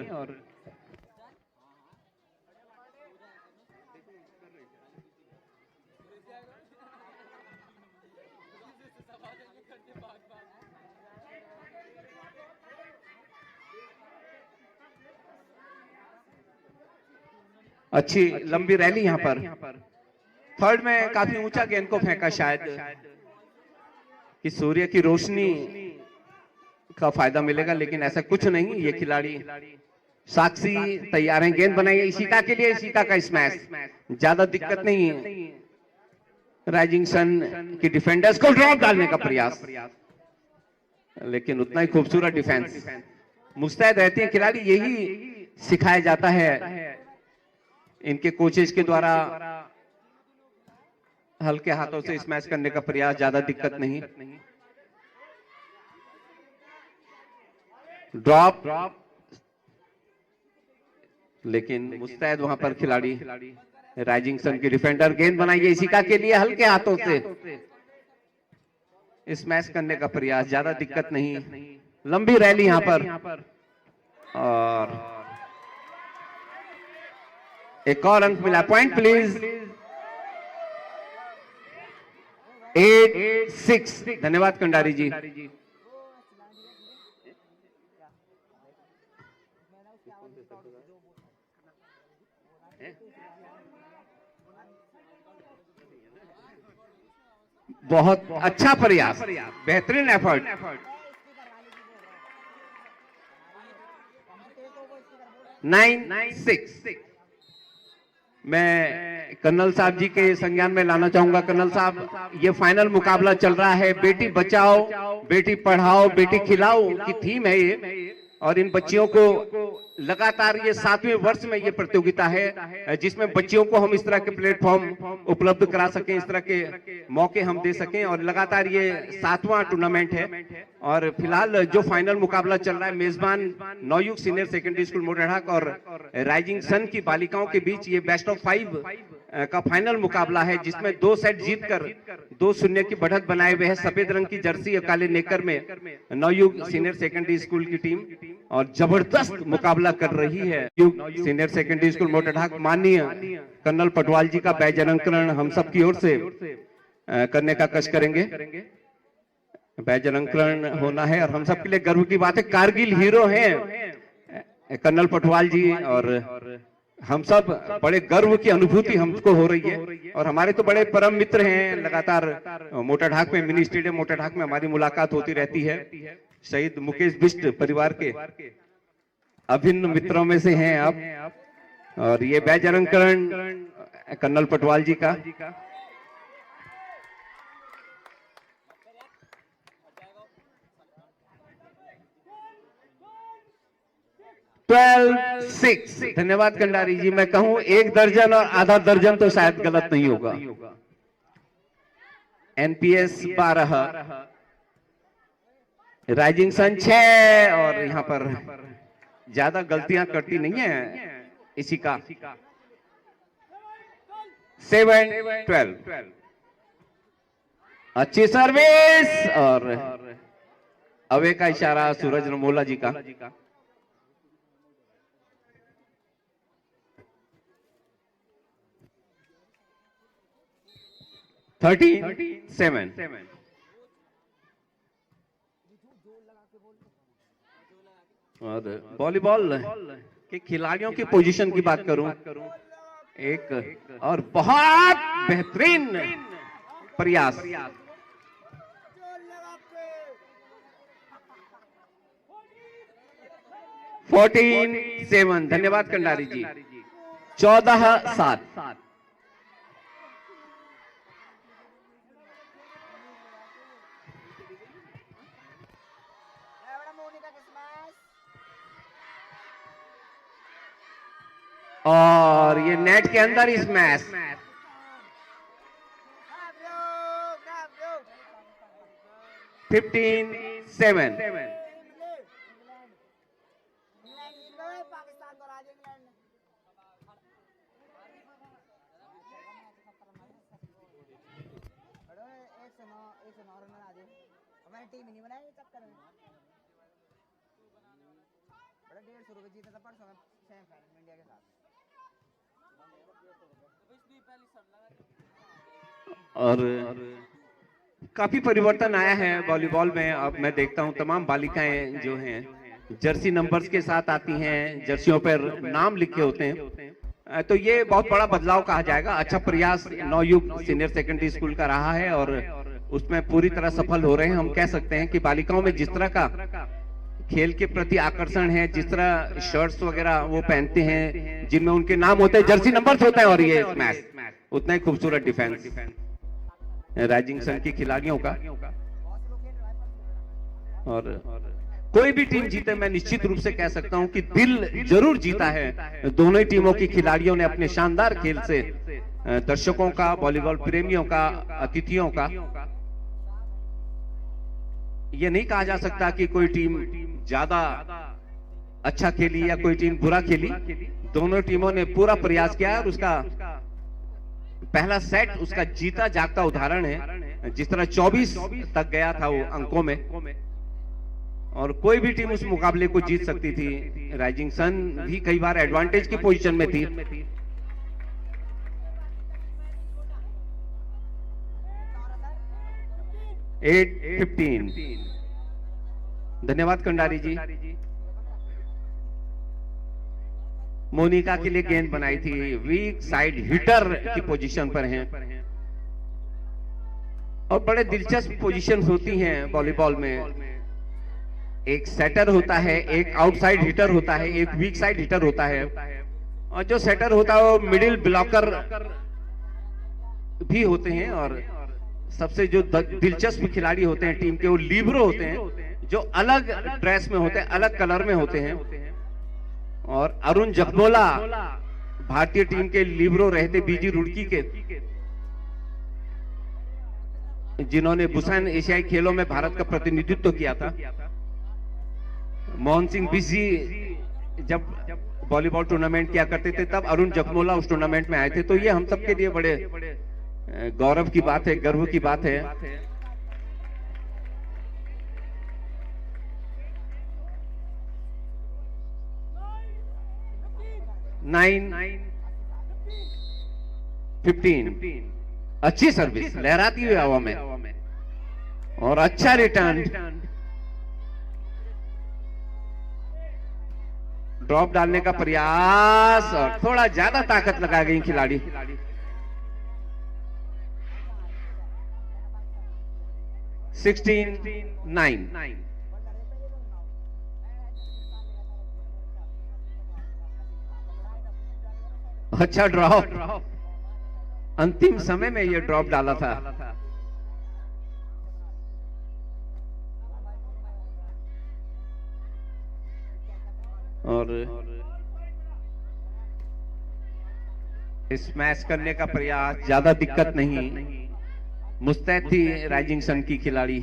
A: अच्छी लंबी रैली यहां पर। थर्ड में काफी ऊंचा गेंद को फेंका, शायद कि सूर्य की रोशनी का फायदा मिलेगा, लेकिन ऐसा कुछ नहीं। ये खिलाड़ी साक्षी तैयार हैं, गेंद बनाई इशिका के लिए, इशिका का स्मैश, ज्यादा दिक्कत नहीं है। राइजिंग सन की डिफेंडर्स को ड्रॉप डालने का प्रयास, लेकिन उतना ही खूबसूरत डिफेंस। मुस्तैद रहते हैं खिलाड़ी, यही सिखाया जाता है इनके कोचेज के द्वारा। हल्के हाथों से स्मैश करने का प्रयास, ज्यादा दिक्कत नहीं। ड्रॉप, लेकिन मुस्तैद वहां पर खिलाड़ी। राइजिंग सन की डिफेंडर गेंद बनाइए इशिका के लिए, हल्के हाथों से स्मैश करने का प्रयास, ज्यादा दिक्कत नहीं। लंबी रैली यहां पर और एक और अंक मिला। Point please, 8-6। धन्यवाद कंडारी जी। बहुत अच्छा प्रयास, बेहतरीन एफर्ट। नाइन 6। मैं कर्नल साहब जी के संज्ञान में लाना चाहूंगा। कर्नल साहब, ये फाइनल मुकाबला चल रहा है, बेटी बचाओ बेटी पढ़ाओ बेटी खिलाओ की थीम है ये, और इन बच्चियों को लगातार ये 7वें वर्ष में ये प्रतियोगिता है, जिसमें बच्चियों को हम इस तरह के प्लेटफॉर्म उपलब्ध करा सकें, इस तरह के मौके हम दे सकें, और लगातार ये 7वां टूर्नामेंट है। और फिलहाल जो फाइनल मुकाबला चल रहा है, मेजबान नवयुग सीनियर सेकेंडरी स्कूल मोटेरहाट और राइजिंग सन की बालिकाओं के बीच ये बेस्ट ऑफ 5 का फाइनल मुकाबला है, जिसमें 2 सेट जीतकर 2-0 की बढ़त बनाए हुए है। सफेद रंग की जर्सी और काले नेकर में नवयुग सीनियर सेकेंडरी स्कूल की टीम और जबरदस्त मुकाबला कर रही है। सीनियर सेकेंडरी स्कूल मोटेरहाट माननीय कर्नल पटवाल जी का बैज अलंकरण हम सब की ओर से करने का कष्ट करेंगे। बैज अलंकरण होना है और हम सब के लिए गर्व की बात है। कारगिल हीरो हैं कर्नल पटवाल जी, और हम सब बड़े गर्व की अनुभूति हमको हो रही है। और हमारे तो बड़े परम मित्र हैं, लगातार मोटेरहाट में, मिनी स्टेडियम मोटेरहाट में हमारी मुलाकात होती रहती है। शहीद मुकेश बिष्ट परिवार के अभिन्न मित्रों में से हैं आप, और ये बैज अलंकरण कर्नल पटवाल जी का। ट्वेल्व 6। धन्यवाद कंडारी जी। मैं कहूं 1 दर्जन और आधा दर्जन तो शायद गलत नहीं होगा। एनपीएस 12, राइजिंग सन 6, और यहां पर ज्यादा गलतियां करती नहीं है इसी का 7-12। अच्छी सर्विस, और अवे का इशारा सूरज रमोला जी का। 13-7। और वॉलीबॉल के खिलाड़ियों की पोजीशन की बात करूं, एक और बहुत बेहतरीन प्रयास। 14-7। धन्यवाद कंडारी जी। 14-7। और ये नेट के अंदर ही स्मैश। 15-7।
D: हमारी टीम नहीं बनाई चक्कर में बड़ा 150 रुपए जीता था परसों में सेमीफाइनल में इंडिया के साथ।
A: और काफी परिवर्तन आया है वॉलीबॉल में। अब मैं देखता हूं तमाम बालिकाएं जो हैं जर्सी नंबर्स के साथ आती हैं, जर्सियों पर नाम लिखे होते हैं, तो ये बहुत बड़ा बदलाव कहा जाएगा। अच्छा प्रयास नवयुग सीनियर सेकेंडरी स्कूल का रहा है और उसमें पूरी तरह सफल हो रहे हैं। हम कह सकते हैं कि बालिकाओं में जिस तरह का खेल के प्रति आकर्षण है, जिस तरह शर्ट्स वगैरह वो पहनते हैं जिनमें उनके नाम होते हैं, जर्सी नंबर्स होते हैं, और ये मैच उतना ही खूबसूरत डिफेंस राइजिंग सन की खिलाड़ियों का। और कोई भी टीम जीते, मैं निश्चित रूप से कह सकता हूं कि दिल जरूर जीता है। दोनों ही टीमों की खिलाड़ियों ने अपने शानदार खेल से दर्शकों का, वॉलीबॉल प्रेमियों का, अतिथियों का, ये नहीं कहा जा सकता कि कोई टीम ज्यादा अच्छा खेली या कोई टीम बुरा खेली। दोनों टीमों ने पूरा प्रयास किया और उसका पहला सेट उसका जीता जागता उदाहरण है। जिस तरह 24 तक गया था वो अंकों में, और कोई भी टीम उस मुकाबले को जीत सकती थी। राइजिंग सन भी कई बार एडवांटेज की पोजीशन में थी। एट 15। धन्यवाद कंडारी जी। मोनिका के लिए गेंद बनाई थी, वीक साइड हिटर की पोजीशन पर हैं, और बड़े दिलचस्प पोजीशन होती हैं वॉलीबॉल में। एक सेटर होता है, एक आउटसाइड हिटर होता है, एक वीक साइड हिटर होता है, और जो सेटर होता है वो मिडिल ब्लॉकर भी होते हैं। और सबसे जो दिलचस्प खिलाड़ी होते हैं टीम के, वो लिब्रो होते हैं, जो अलग ड्रेस में होते हैं, अलग कलर में होते हैं। और अरुण जगमोला भारतीय टीम के लिब्रो रहते बीजी रुड़की के, जिन्होंने बुसान एशियाई खेलों में भारत का प्रतिनिधित्व किया था। मोहन सिंह बिजी जब वॉलीबॉल टूर्नामेंट किया करते थे तब अरुण जगमोला उस टूर्नामेंट में आए थे। तो ये हम सबके लिए बड़े गौरव की बात है, गर्व की बात है। नाइन 15। अच्छी सर्विस लहराती हुई हवा में, और अच्छा रिटर्न। ड्रॉप डालने का प्रयास, और थोड़ा ज्यादा ताकत लगा गई खिलाड़ी। 16-9। अच्छा ड्रॉप, अंतिम समय में ये ड्रॉप डाला था। और स्मैश करने का प्रयास, ज्यादा दिक्कत नहीं। मुस्तैद थी राइजिंग सन की खिलाड़ी।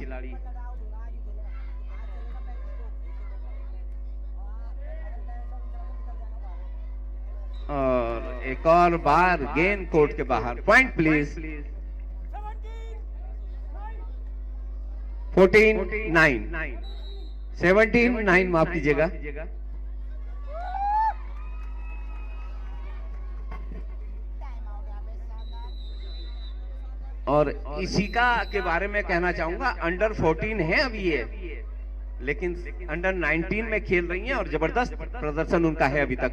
A: और एक और बार गेंद कोर्ट के बाहर। Point please. 14-9 17-9 माफ कीजिएगा। और इसी का के बारे में कहना चाहूंगा, अंडर 14 है अभी ये, लेकिन अंडर 19 में खेल रही हैं और जबरदस्त प्रदर्शन उनका है अभी तक।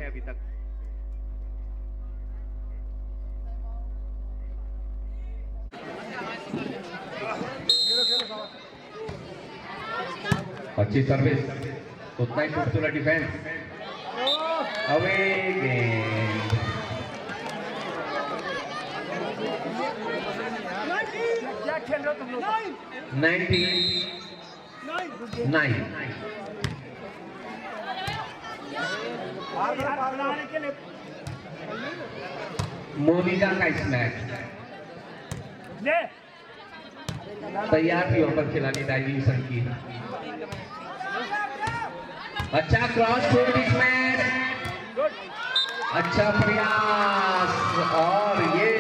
A: अच्छी सर्विस, उतना ही खूबसूरत डिफेंस। अवे गेंद।
E: क्या खेल रहे हो तुम लोग?
A: 19-9। मोनिका का स्मैच तैयार थी ऊपर खिलाड़ी राइजिंग सन की। अच्छा क्रॉस कोर्ट स्मैच, अच्छा प्रयास। और ये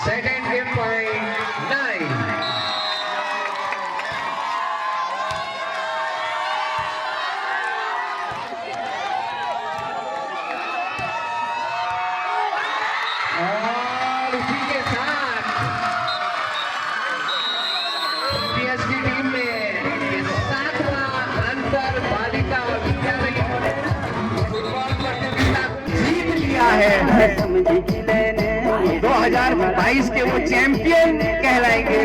A: सेकंड गेम पॉइंट 9। और इसी के साथ पीएसडी टीम ने ये 7वां अंतर बालिका विद्यालय फुटबॉल प्रतियोगिता जीत लिया है। 2022 के वो चैंपियन कहलाएंगे।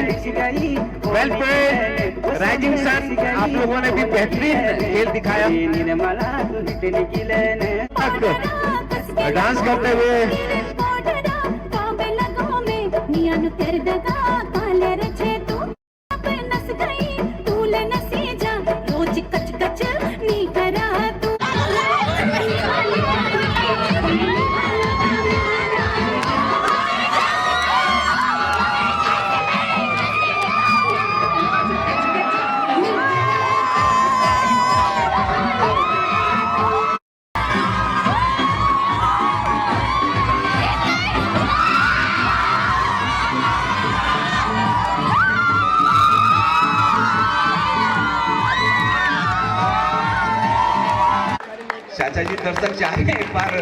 A: वेल प्लेड राइजिंग सन, आप लोगों ने भी बेहतरीन खेल दिखाया। डांस करते हुए चाचा जी दर्शक चाहे एक बार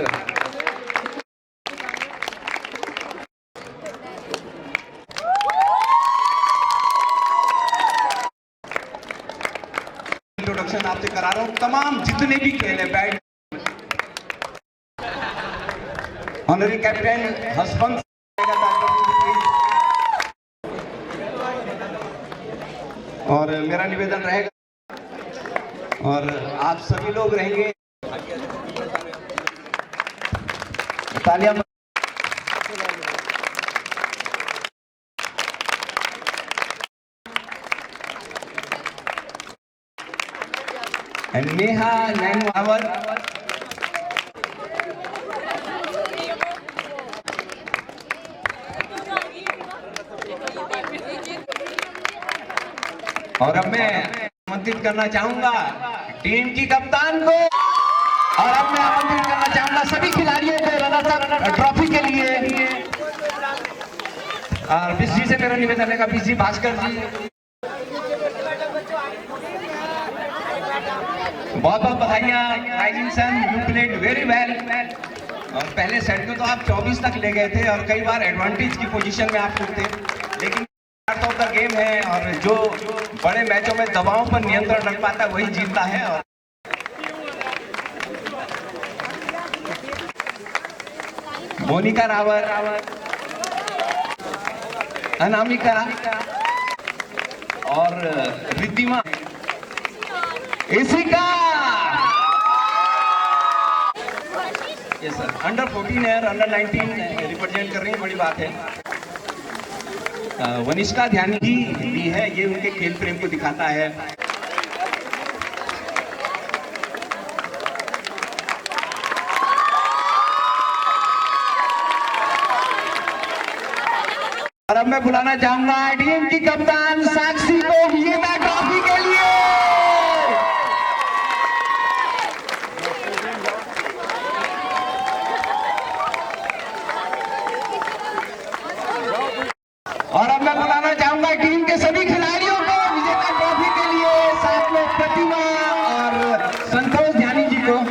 A: इंट्रोडक्शन आपसे करा रहा हूं। तमाम जितने भी खेल है बैट, ऑनरी कैप्टन हसबंद और मेरा निवेदन रहेगा और आप सभी लोग रहेंगे तालियां। नेहा नैनवावर और अब मैं आमंत्रित करना चाहूंगा टीम की कप्तान को, और अब मैं आमंत्रित करना चाहूंगा सभी खिलाड़ियों को रनर्स अप ट्रॉफी के लिए। और बीसी से मेरा निवेदन है, बीसी भास्कर जी बहुत बहुत बधाइयां। Rising sun, you played very well. और पहले सेट को तो आप 24 तक ले गए थे और कई बार एडवांटेज की पोजीशन में आप थे, लेकिन पार्ट ऑफ द गेम है और जो बड़े मैचों में दबाव पर नियंत्रण रख पाता है वही जीतता है। और मोनिका रावत, अनामिका और रिद्धिमा इसी का यस सर अंडर 14 है और अंडर 19 रिप्रेजेंट कर रही है, बड़ी बात है। वनिष्का ध्यानी जी भी है, ये उनके खेल प्रेम को दिखाता है। और अब मैं बुलाना चाहूंगा टीम की कप्तान साक्षी को विजेता ट्रॉफी के लिए। और अब मैं बुलाना चाहूंगा टीम के सभी खिलाड़ियों को विजेता ट्रॉफी के लिए, साथ में प्रतिमा और संतोष ध्यानी जी को।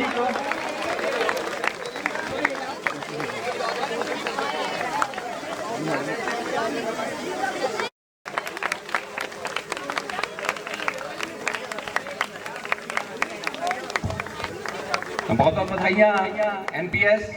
A: बहुत बहुत बधाइयाँ एनपीएस